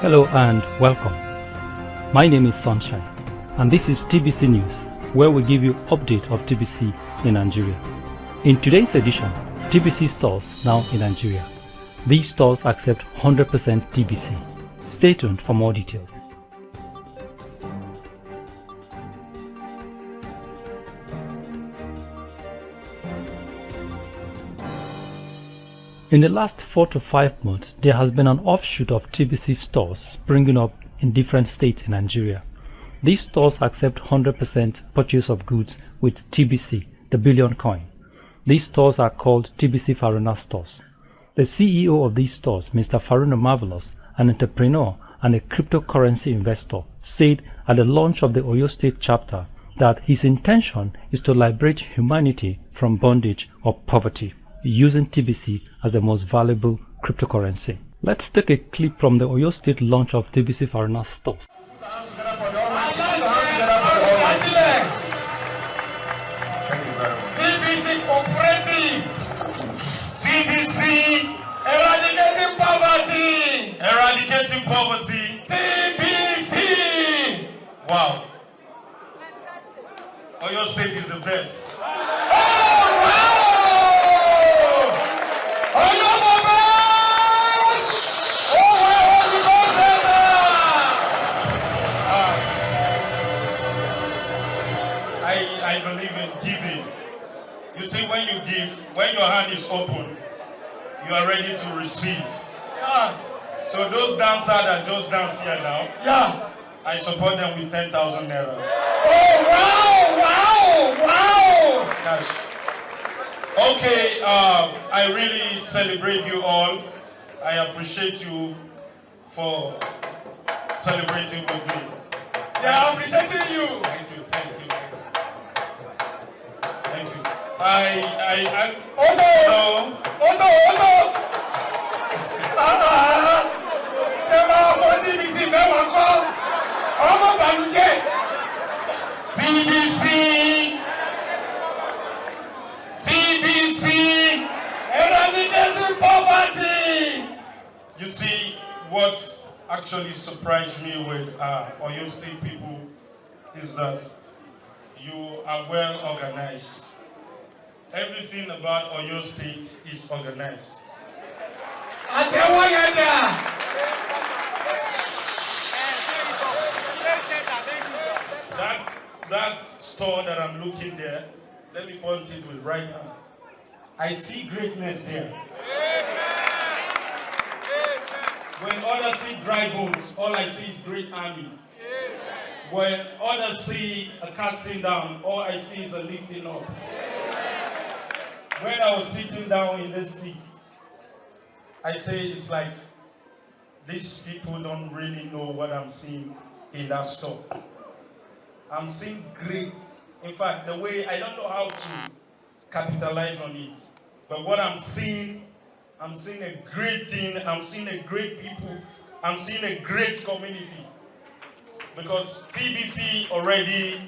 Hello and welcome. My name is Sunshine and this is TBC News, where we give you update of TBC in Nigeria. In today's edition, TBC stores now in Nigeria. These stores accept 100% TBC. Stay tuned for more details. In the last 4 to 5 months, there has been an offshoot of TBC stores springing up in different states in Nigeria. These stores accept 100% purchase of goods with TBC, the billion coin. These stores are called TBC Faruna stores. The CEO of these stores, Mr. Faruna Marvelous, an entrepreneur and a cryptocurrency investor, said at the launch of the Oyo State chapter that his intention is to liberate humanity from bondage or poverty, using TBC as the most valuable cryptocurrency. Let's take a clip from the Oyo State launch of TBC Faruna stores. TBC Cooperative. TBC Eradicating Poverty. Eradicating Poverty. TBC. Wow. Oyo State is the best. Oh, wow! I believe in giving. You see, when you give, when your hand is open, you are ready to receive. Yeah. So those dancers that just dance here now, yeah, I support them with 10,000 naira. Oh, wow, wow, wow! Cash. Okay, I really celebrate you all. I appreciate you for celebrating with me. Yeah, I'm appreciating you. Thank you, thank you. Thank you. Odo! TBC TBC eradicating poverty. You see, what actually surprised me with Oyo State people is that you are well organized. Everything about Oyo State is organized. That store that I'm looking there, let me point it with right now. I see greatness there. When others see dry bones, all I see is great army. When others see a casting down, all I see is a lifting up. When I was sitting down in this seat, I say it's like these people don't really know what I'm seeing in that store. I'm seeing great. In fact, the way I don't know how to capitalize on it, but what I'm seeing a great thing. I'm seeing a great people. I'm seeing a great community. Because TBC already,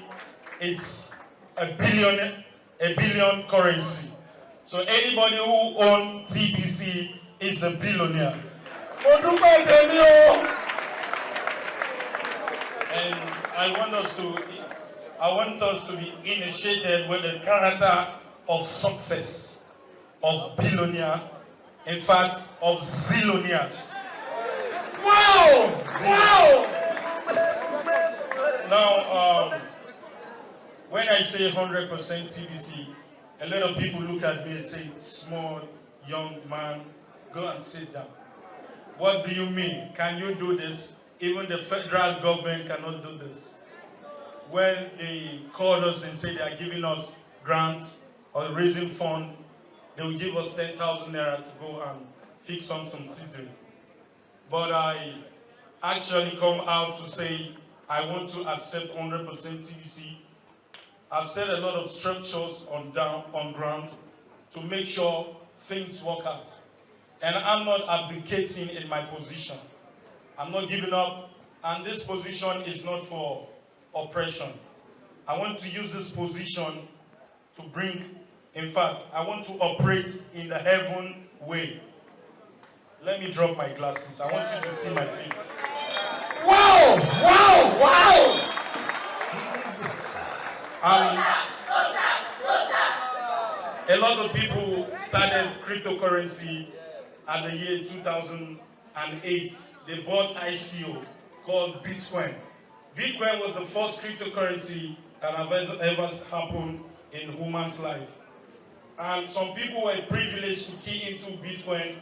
it's a billion currency. So anybody who owns TBC is a billionaire. And I want us to be initiated with the character of success, of billionaire, in fact, of zillionaires. Wow! Wow! Now, when I say 100% TBC, a lot of people look at me and say, small, young man, go and sit down. What do you mean? Can you do this? Even the federal government cannot do this. When they call us and say they are giving us grants or raising funds, they will give us 10,000 naira to go and fix on some season. But I actually come out to say I want to accept 100% TBC. I've set a lot of structures on ground to make sure things work out. And I'm not abdicating in my position. I'm not giving up, and this position is not for oppression. I want to use this position to bring, in fact, I want to operate in the heaven way. Let me drop my glasses. I want you to see my face. Wow! A lot of people started cryptocurrency at the year 2008. They bought ICO called Bitcoin. Bitcoin was the first cryptocurrency that has ever happened in human's life. And some people were privileged to key into Bitcoin.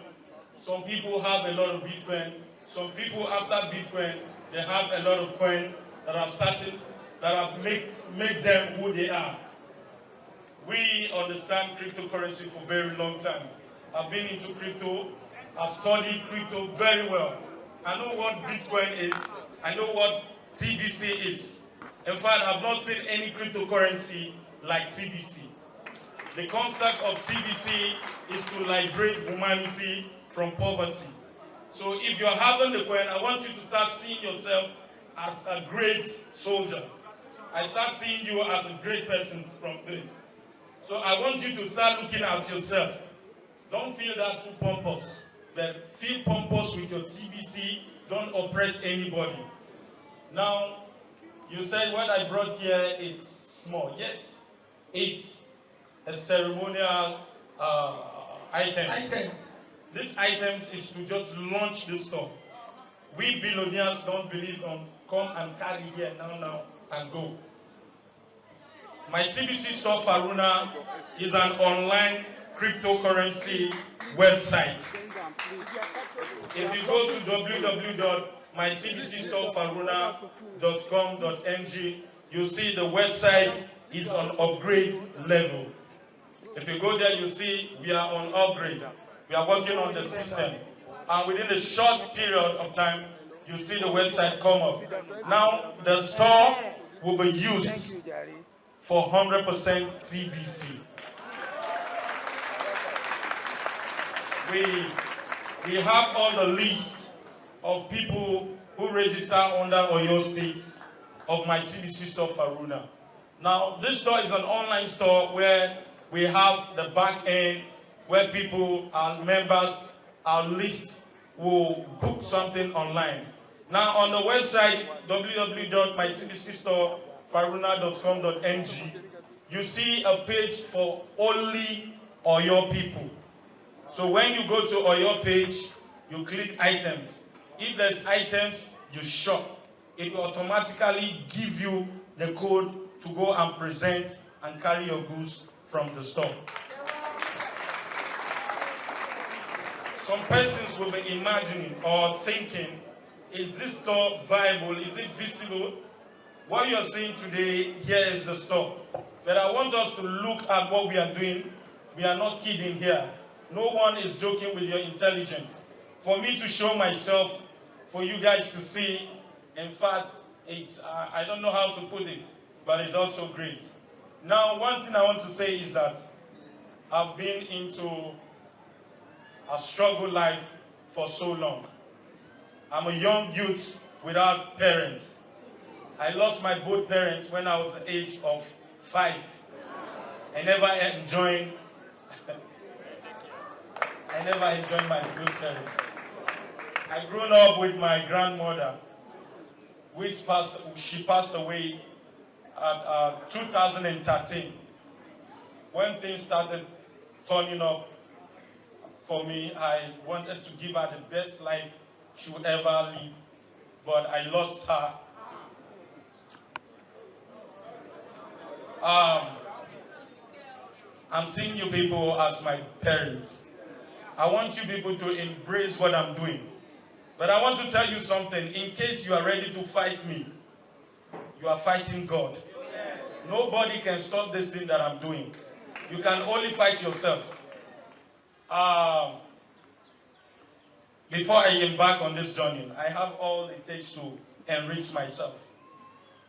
Some people have a lot of Bitcoin. Some people after Bitcoin, they have a lot of coin that have started, that have make them who they are. We understand cryptocurrency for a very long time. I've been into crypto. I've studied crypto very well. I know what Bitcoin is. I know what TBC is. In fact, I've not seen any cryptocurrency like TBC. The concept of TBC is to liberate humanity from poverty. So if you're having the coin, I want you to start seeing yourself as a great soldier. I start seeing you as a great person from there. So I want you to start looking at yourself. Don't feel that too pompous, but feel pompous with your TBC. Don't oppress anybody. Now, you said what I brought here, it's small. Yes, it's a ceremonial items. This items is to just launch the store. We billionaires don't believe on come and carry here now and go. My TBC store, Faruna, is an online cryptocurrency website. If you go to www.mytbcstorefaruna.com.ng, you'll see the website is on upgrade level. If you go there, you see we are on upgrade. We are working on the system. And within a short period of time, you see the website come up. Now, the store will be used for 100% TBC. We have all the list of people who register under Oyo State of my TBC store, Faruna. Now, this store is an online store where we have the back end where people, our members, our list will book something online. Now, on the website, www.mytbcstorefaruna.com.ng, you see a page for only Oyo people. So when you go to Oyo page, you click items. If there's items, you shop. It will automatically give you the code to go and present and carry your goods from the store. Some persons will be imagining or thinking, is this store viable? Is it visible? What you are seeing today, here is the store. But I want us to look at what we are doing. We are not kidding here. No one is joking with your intelligence. For me to show myself, for you guys to see, in fact, it's, I don't know how to put it, but it's also great. Now, one thing I want to say is that I've been into a struggle life for so long. I'm a young youth without parents. I lost my both parents when I was the age of 5. I never enjoyed my good parents. I grew up with my grandmother, she passed away at 2013. When things started turning up for me, I wanted to give her the best life she would ever live, but I lost her. I'm seeing you people as my parents. I want you people to embrace what I'm doing. But I want to tell you something. In case you are ready to fight me, you are fighting God. Nobody can stop this thing that I'm doing. You can only fight yourself. Before I embark on this journey, I have all it takes to enrich myself.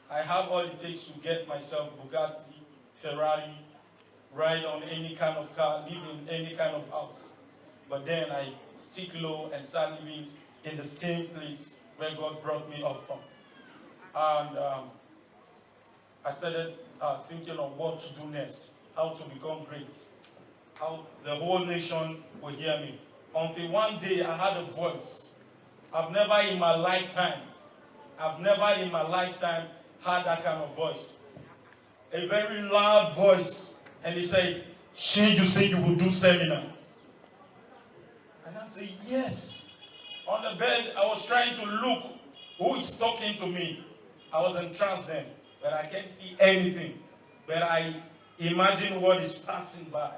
I have all it takes to get myself Bugatti, Ferrari, ride on any kind of car, live in any kind of house. But then I stick low and start living in the same place where God brought me up from. And I started thinking of what to do next, how to become great, how the whole nation will hear me. Until one day I had a voice. I've never in my lifetime, I've never in my lifetime had that kind of voice. A very loud voice. And he said, "She, you say you will do seminar." And I said, "Yes." On the bed, I was trying to look who is talking to me. I was entranced then, but I can't see anything. But I imagine what is passing by.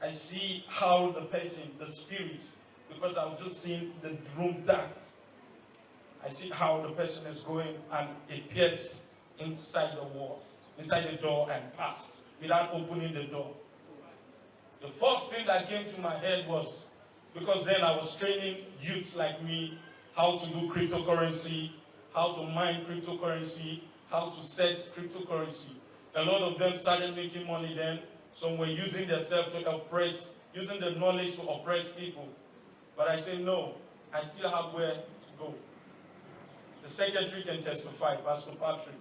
I see how the person, the spirit, because I was just seeing the room dark. I see how the person is going, and it pierced inside the wall, inside the door, and passed without opening the door. The first thing that came to my head was, because then I was training youths like me how to do cryptocurrency, how to mine cryptocurrency, how to set cryptocurrency. A lot of them started making money then. Some were using themselves to oppress, using the knowledge to oppress people. But I say, no, I still have where to go. The secretary can testify, Pastor Patrick.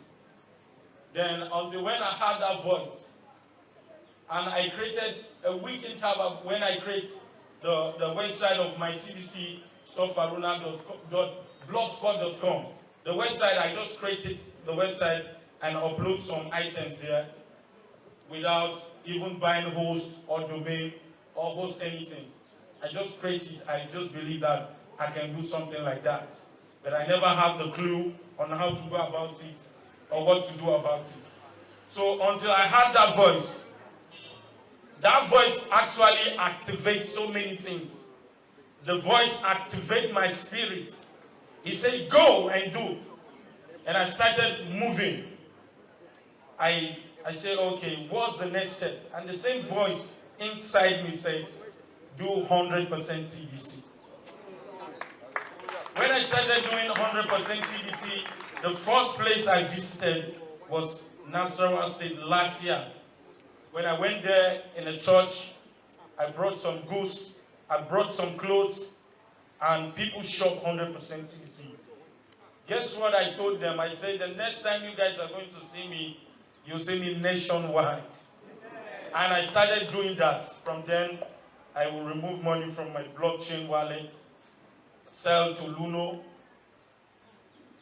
Then until when I had that voice, and I created a week interval when I create the website of my TBC, stufffaruna.blogspot.com. The website, I just created the website and upload some items there without even buying host or domain or host anything. I just create it. I just believe that I can do something like that. But I never have the clue on how to go about it or what to do about it. So until I had that voice actually activates so many things. The voice activates my spirit. He said, "Go and do." And I started moving. I said, okay, what's the next step? And the same voice inside me said, do 100% TBC. When I started doing 100% TBC, the first place I visited was Nasarawa State, Latvia. When I went there in a church, I brought some goods, I brought some clothes, and people shop 100% TBC. Guess what I told them? I said, the next time you guys are going to see me, you'll see me nationwide. And I started doing that. From then, I will remove money from my blockchain wallet, sell to Luno,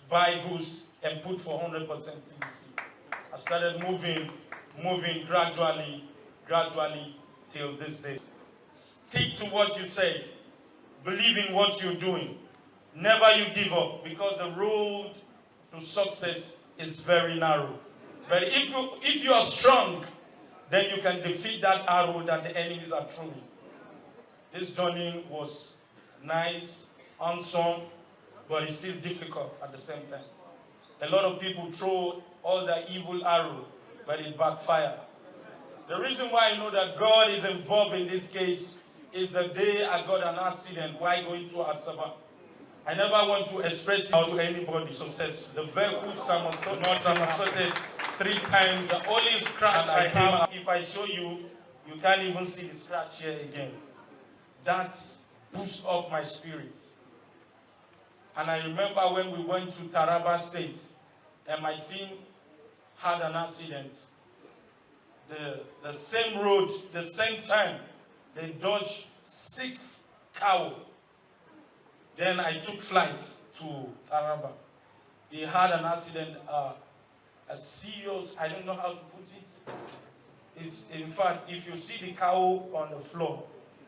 buy goods, and put for 100% TBC. I started moving gradually, till this day. Stick to what you said. Believe in what you're doing. Never you give up, because the road to success is very narrow. But if you are strong, then you can defeat that arrow that the enemies are throwing. This journey was nice, handsome, but it's still difficult at the same time. A lot of people throw all the evil arrow, but it backfires. The reason why I know that God is involved in this case is the day I got an accident while going to Atsaba. I never want to express it to anybody. Success. The vehicle somersaulted 3 times. The only scratch I have, if I show you, you can't even see the scratch here again. That pushed up my spirit. And I remember when we went to Taraba State, and my team had an accident. The same road, the same time, they dodged 6 cows. Then I took flights to Taraba. They had an accident, a serious, I don't know how to put it. It's, in fact, if you see the cow on the floor,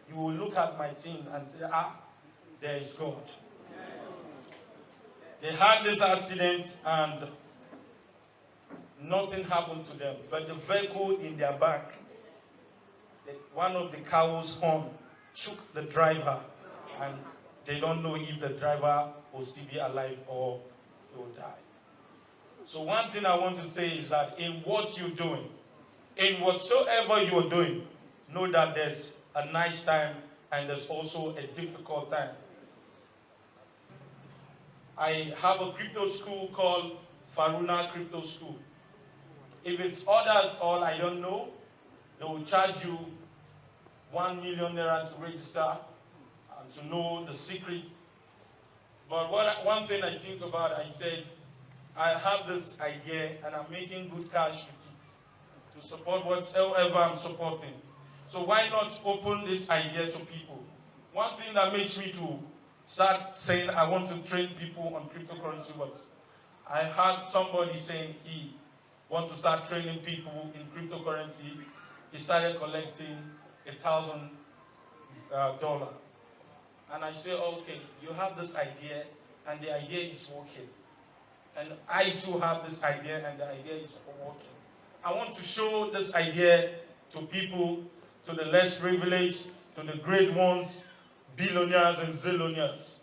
you will look at my team and say, there is God. They had this accident and nothing happened to them. But the vehicle in their back, one of the cows' horn shook the driver, and they don't know if the driver will still be alive or he will die. So one thing I want to say is that in what you're doing, in whatsoever you're doing, know that there's a nice time and there's also a difficult time. I have a crypto school called Faruna Crypto School. If it's others all I don't know, they will charge you 1 million naira to register and to know the secrets. But one thing I think about, I said, I have this idea and I'm making good cash with it to support whatever I'm supporting. So why not open this idea to people? One thing that makes me to start saying, I want to train people on cryptocurrency. What? I heard somebody saying he want to start training people in cryptocurrency. He started collecting $1,000. And I say, okay, you have this idea, and the idea is working. And I too have this idea, and the idea is working. I want to show this idea to people, to the less privileged, to the great ones, billionaires and zillionaires.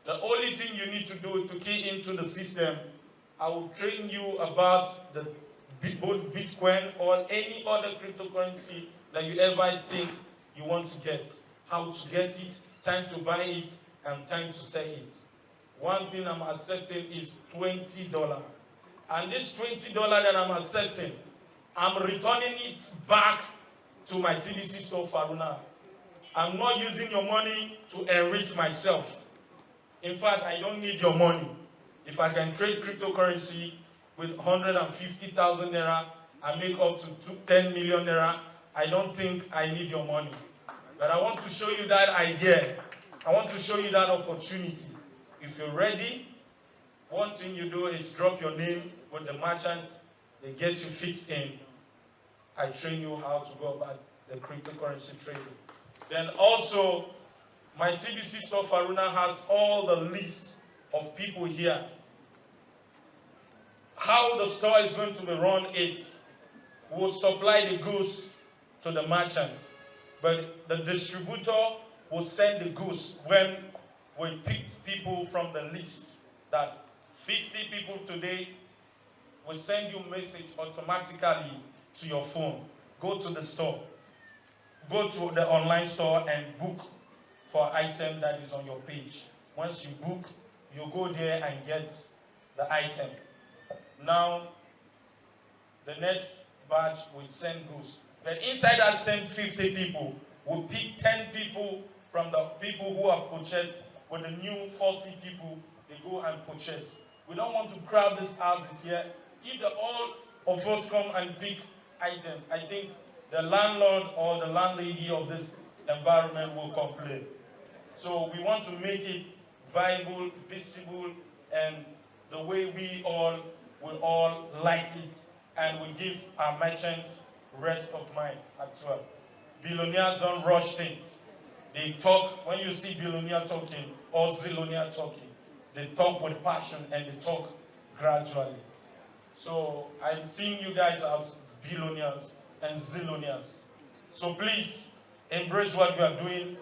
The only thing you need to do to key into the system, I will train you about both Bitcoin or any other cryptocurrency that you ever think you want to get. How to get it, time to buy it, and time to sell it. One thing I'm accepting is $20. And this $20 that I'm accepting, I'm returning it back to my TBC store, Faruna. I'm not using your money to enrich myself. In fact, I don't need your money. If I can trade cryptocurrency with 150,000 naira and make up to 10 million naira, I don't think I need your money. But I want to show you that idea. I want to show you that opportunity. If you're ready, one thing you do is drop your name with the merchant. They get you fixed in. I train you how to go about the cryptocurrency trading. Then also, my TBC store, Faruna, has all the list of people here. How the store is going to be run is, we'll supply the goods to the merchants, but the distributor will send the goods when we pick people from the list. That 50 people today will send you a message automatically to your phone. Go to the store. Go to the online store and book for item that is on your page. Once you book, you go there and get the item. Now, the next batch will send goods. But inside that same 50 people, we'll pick 10 people from the people who have purchased. With the new 40 people, they go and purchase. We don't want to crowd this houses here. If all of us come and pick items, I think the landlord or the landlady of this environment will complain. So we want to make it viable, visible, and the way we all will all like it, and we give our merchants rest of mind as well. Billionaires don't rush things. They talk, when you see billionaire talking or zillionaire talking, they talk with passion and they talk gradually. So I'm seeing you guys as billionaires and zillionaires. So please embrace what we are doing.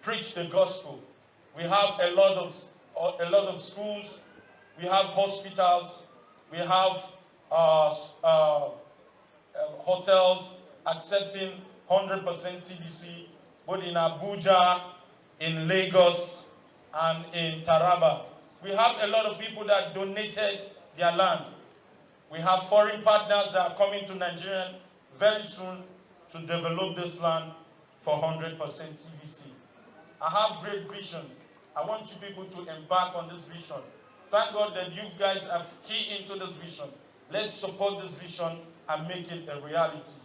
Preach the gospel. We have a lot of schools. We have hospitals. We have hotels accepting 100% TBC, both in Abuja, in Lagos, and in Taraba. We have a lot of people that donated their land. We have foreign partners that are coming to Nigeria very soon to develop this land for 100% TBC. I have great vision. I want you people to embark on this vision. Thank God that you guys have keyed into this vision. Let's support this vision and make it a reality.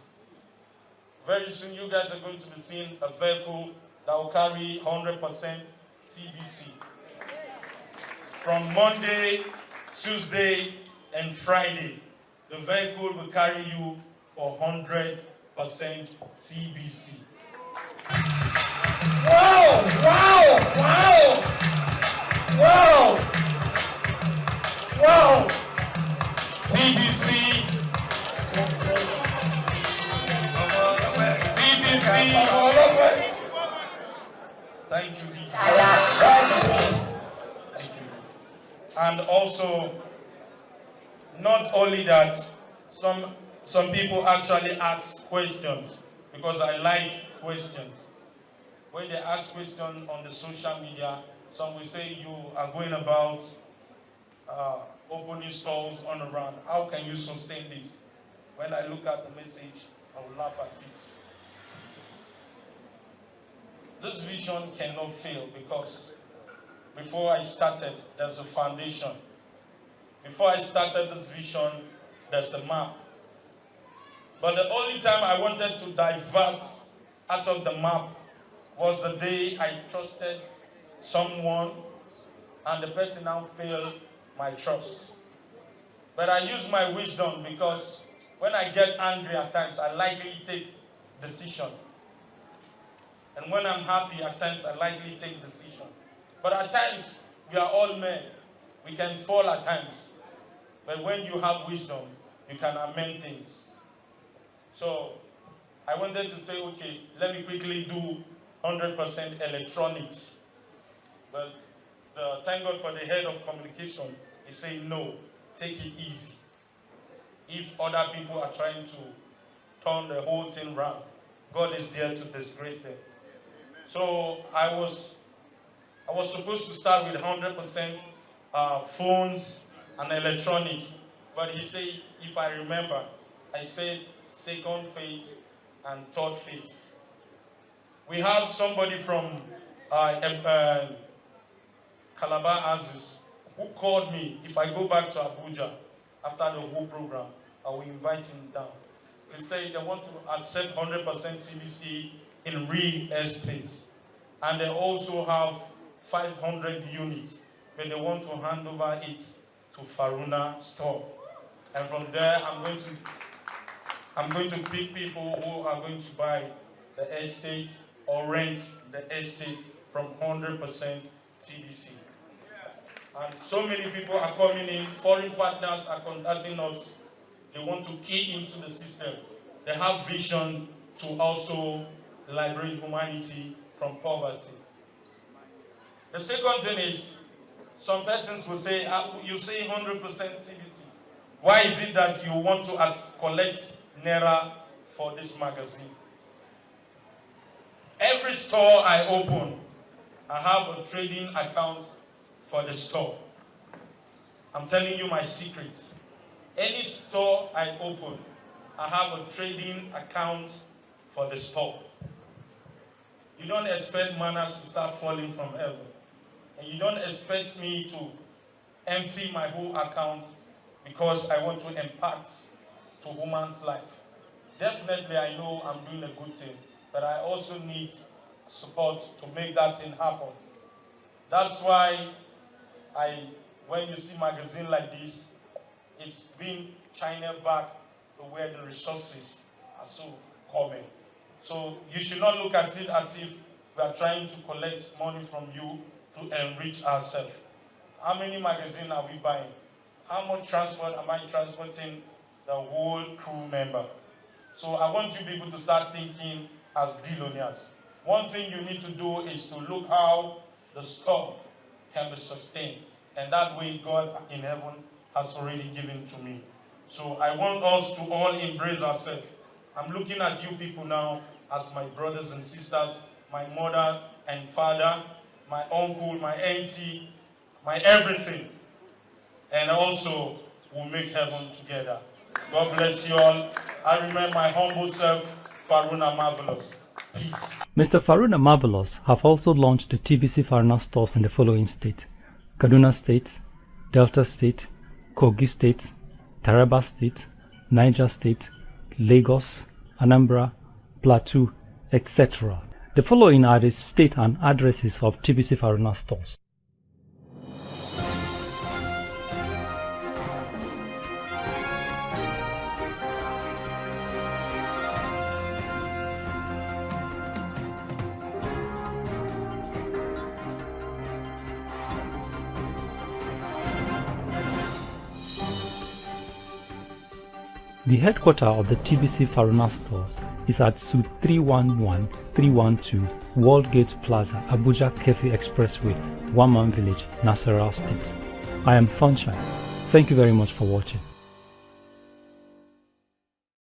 Very soon you guys are going to be seeing a vehicle that will carry 100% TBC. From Monday, Tuesday, and Friday, the vehicle will carry you for 100% TBC. Wow! Wow! Wow! Wow! Wow! TBC. TBC. Thank you, DJ. Thank you. And also, not only that, some people actually ask questions, because I like questions. When they ask questions on the social media, some will say you are going about opening stores on around. How can you sustain this? When I look at the message, I will laugh at it. This vision cannot fail, because before I started, there's a foundation. Before I started this vision, there's a map. But the only time I wanted to divert out of the map was the day I trusted someone and the person now failed my trust. But I use my wisdom because when I get angry at times, I likely take decision. And when I'm happy at times, I likely take decision. But at times, we are all men. We can fall at times. But when you have wisdom, you can amend things. So I wanted to say, okay, let me quickly do 100% electronics. But thank God for the head of communication. He said, no, take it easy. If other people are trying to turn the whole thing around, God is there to disgrace them. So I was supposed to start with 100% phones and electronics. But he said, if I remember, I said second phase and third phase. We have somebody from Calabar Aziz who called me. If I go back to Abuja after the whole program, I will invite him down. They say they want to accept 100% TBC in real estate. And they also have 500 units, but they want to hand over it to Faruna store. And from there, I'm going to pick people who are going to buy the estate or rent the estate from 100% TBC. And so many people are coming in, foreign partners are contacting us. They want to key into the system. They have vision to also liberate humanity from poverty. The second thing is, some persons will say, you say 100% TBC. Why is it that you want to collect Naira for this magazine? Every store I open, I have a trading account for the store. I'm telling you my secret. Any store I open, I have a trading account for the store. You don't expect manners to start falling from heaven. And you don't expect me to empty my whole account because I want to impact to woman's life. Definitely, I know I'm doing a good thing, but I also need support to make that thing happen. That's why when you see magazine like this, it's being channeled back to where the resources are so common. So you should not look at it as if we are trying to collect money from you to enrich ourselves. How many magazines are we buying? How much transport am I transporting the whole crew member? So I want you people to start thinking as billionaires. One thing you need to do is to look how the store can be sustained. And that way God in heaven has already given to me. So I want us to all embrace ourselves. I'm looking at you people now as my brothers and sisters, my mother and father, my uncle, my auntie, my everything. And also, we'll make heaven together. God bless you all. I remember my humble self, Faruna Marvelous. Peace. Mr. Faruna Marvelous have also launched the TBC Faruna stores in the following states: Kaduna State, Delta State, Kogi State, Taraba State, Niger State, Lagos, Anambra, Plateau, etc. The following are the state and addresses of TBC Faruna stores. The headquarters of the TBC Faruna stores is at Suite 311-312 World Gate Plaza, Abuja Kefi Expressway, One Man Village, Nasarawa State. I am Sunshine. Thank you very much for watching.